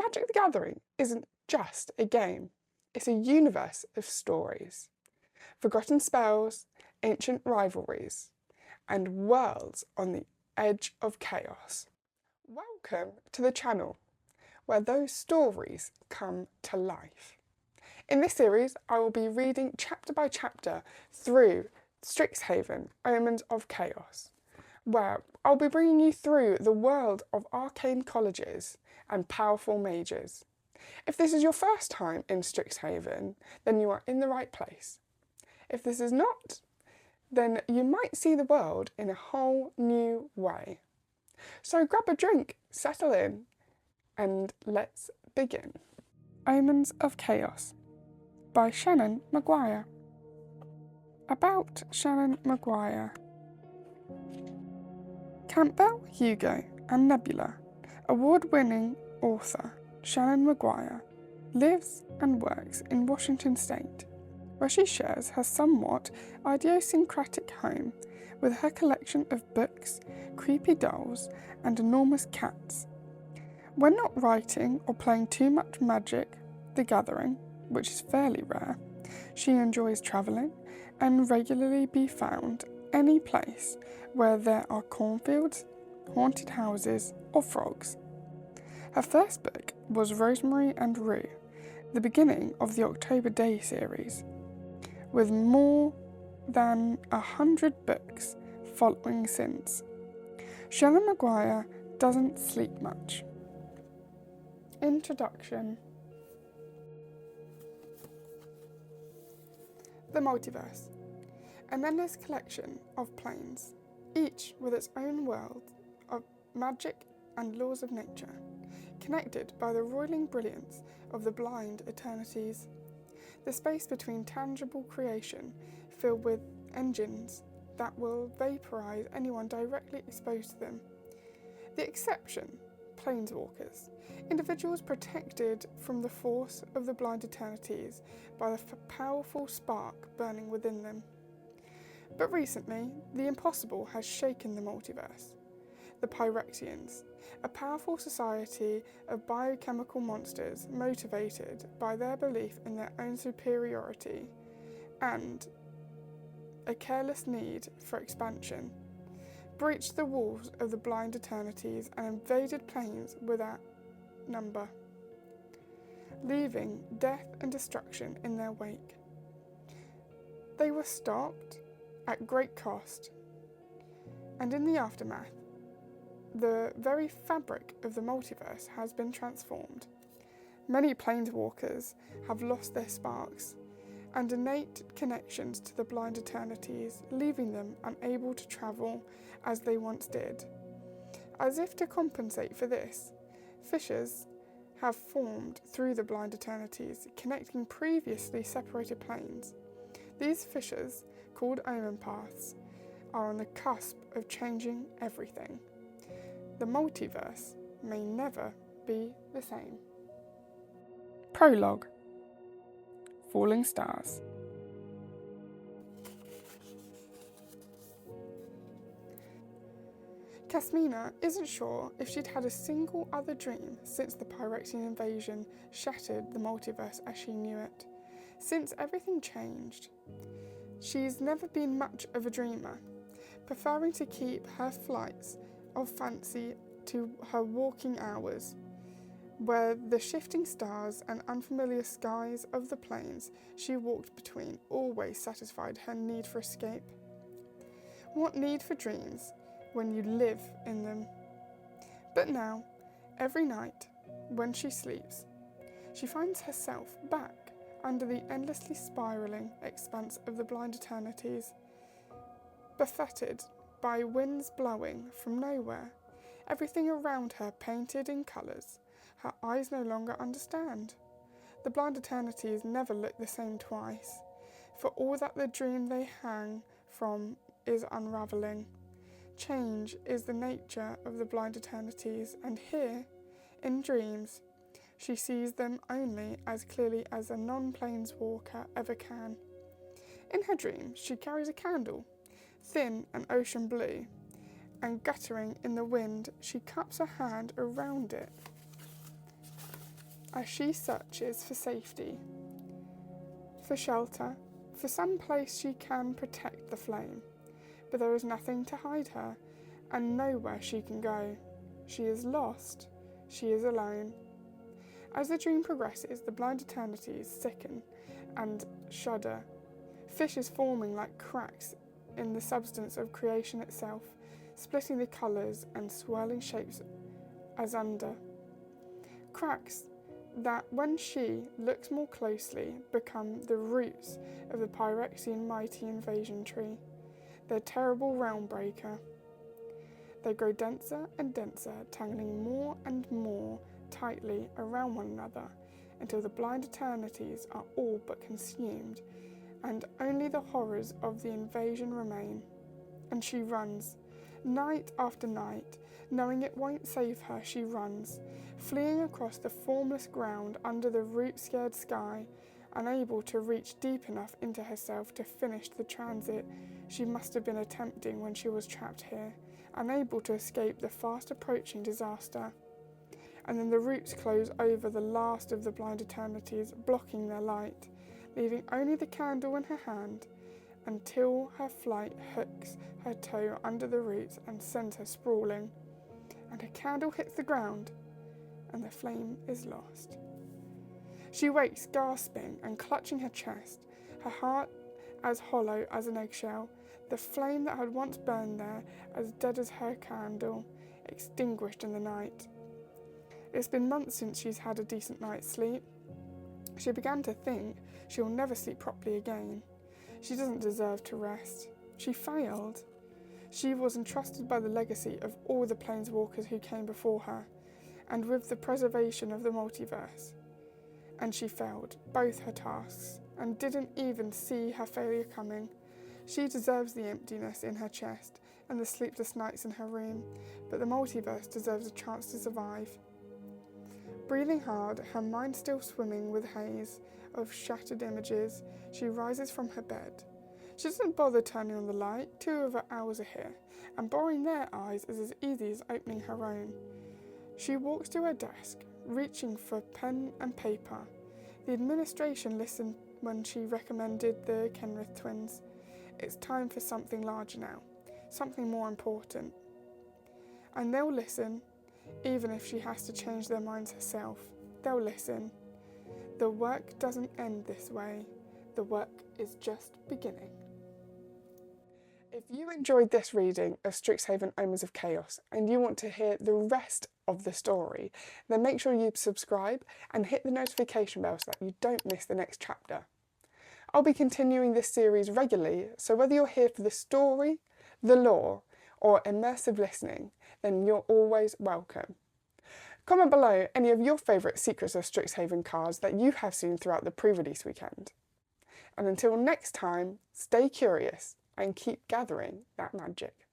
Magic the Gathering isn't just a game, it's a universe of stories, forgotten spells, ancient rivalries, and worlds on the edge of chaos. Welcome to the channel, where those stories come to life. In this series, I will be reading chapter by chapter through Strixhaven, Omens of Chaos, where I'll be bringing you through the world of arcane colleges and powerful mages. If this is your first time in Strixhaven, then you are in the right place. If this is not, then you might see the world in a whole new way. So grab a drink, settle in, and let's begin. Omens of Chaos by Shannon Maguire. About Shannon Maguire. Campbell, Hugo and Nebula, award-winning author Shannon Maguire, lives and works in Washington State, where she shares her somewhat idiosyncratic home with her collection of books, creepy dolls and enormous cats. When not writing or playing too much Magic the Gathering, which is fairly rare, she enjoys travelling and regularly be found any place where there are cornfields, haunted houses or frogs. Her first book was Rosemary and Rue, the beginning of the October Day series, with more than 100 books following since. Shannon Maguire doesn't sleep much. Introduction. The Multiverse, an endless collection of planes, each with its own world of magic and laws of nature, connected by the roiling brilliance of the blind eternities, the space between tangible creation filled with engines that will vaporize anyone directly exposed to them. The exception, planeswalkers, individuals protected from the force of the blind eternities by the powerful spark burning within them. But recently, the impossible has shaken the multiverse. The Pyrexians, a powerful society of biochemical monsters motivated by their belief in their own superiority and a careless need for expansion, breached the walls of the blind eternities and invaded planes without number, leaving death and destruction in their wake. They were stopped at great cost, and in the aftermath, the very fabric of the multiverse has been transformed. Many planeswalkers have lost their sparks and innate connections to the blind eternities, leaving them unable to travel as they once did. As if to compensate for this, fissures have formed through the blind eternities, connecting previously separated planes. These fissures, called omen paths, are on the cusp of changing everything. The multiverse may never be the same. Prologue. Falling Stars. Casmina isn't sure if she'd had a single other dream since the Pyrexian invasion shattered the multiverse as she knew it. Since everything changed, she's never been much of a dreamer, preferring to keep her flights of fancy to her walking hours, where the shifting stars and unfamiliar skies of the plains she walked between always satisfied her need for escape. What need for dreams when you live in them? But now, every night, when she sleeps, she finds herself back under the endlessly spiralling expanse of the blind eternities, buffeted by winds blowing from nowhere, everything around her painted in colours her eyes no longer understand. The blind eternities never look the same twice, for all that the dream they hang from is unravelling. Change is the nature of the blind eternities, and here, in dreams, she sees them only as clearly as a non-planeswalker ever can. In her dreams, she carries a candle, thin and ocean blue, and guttering in the wind, she cups her hand around it as she searches for safety, for shelter, for some place she can protect the flame. But there is nothing to hide her, and nowhere she can go. She is lost. She is alone. As the dream progresses, the blind eternities sicken and shudder. Fish is forming like cracks in the substance of creation itself, splitting the colours and swirling shapes as under. Cracks that, when she looks more closely, become the roots of the Pyrexian mighty invasion tree, their terrible realm breaker. They grow denser and denser, tangling more and more tightly around one another, until the blind eternities are all but consumed, and only the horrors of the invasion remain. And she runs. Night after night, knowing it won't save her, she runs, fleeing across the formless ground under the root-scared sky, unable to reach deep enough into herself to finish the transit she must have been attempting when she was trapped here, unable to escape the fast-approaching disaster. And then the roots close over the last of the blind eternities, blocking their light, leaving only the candle in her hand, until her flight hooks her toe under the roots and sends her sprawling, and her candle hits the ground, and the flame is lost. She wakes, gasping and clutching her chest, her heart as hollow as an eggshell, the flame that had once burned there, as dead as her candle, extinguished in the night. It's been months since she's had a decent night's sleep. She began to think she'll never sleep properly again. She doesn't deserve to rest. She failed. She was entrusted by the legacy of all the planeswalkers who came before her, and with the preservation of the multiverse. And she failed both her tasks, and didn't even see her failure coming. She deserves the emptiness in her chest and the sleepless nights in her room, but the multiverse deserves a chance to survive. Breathing hard, her mind still swimming with haze of shattered images, she rises from her bed. She doesn't bother turning on the light. 2 of her owls are here, and borrowing their eyes is as easy as opening her own. She walks to her desk, reaching for pen and paper. The administration listened when she recommended the Kenrith twins. It's time for something larger now, something more important. And they'll listen, even if she has to change their minds herself. They'll listen. The work doesn't end this way. The work is just beginning. If you enjoyed this reading of Strixhaven Omens of Chaos and you want to hear the rest of the story, then make sure you subscribe and hit the notification bell so that you don't miss the next chapter. I'll be continuing this series regularly, so whether you're here for the story, the lore, or immersive listening, then you're always welcome. Comment below any of your favourite Secrets of Strixhaven cards that you have seen throughout the pre-release weekend. And until next time, stay curious and keep gathering that magic.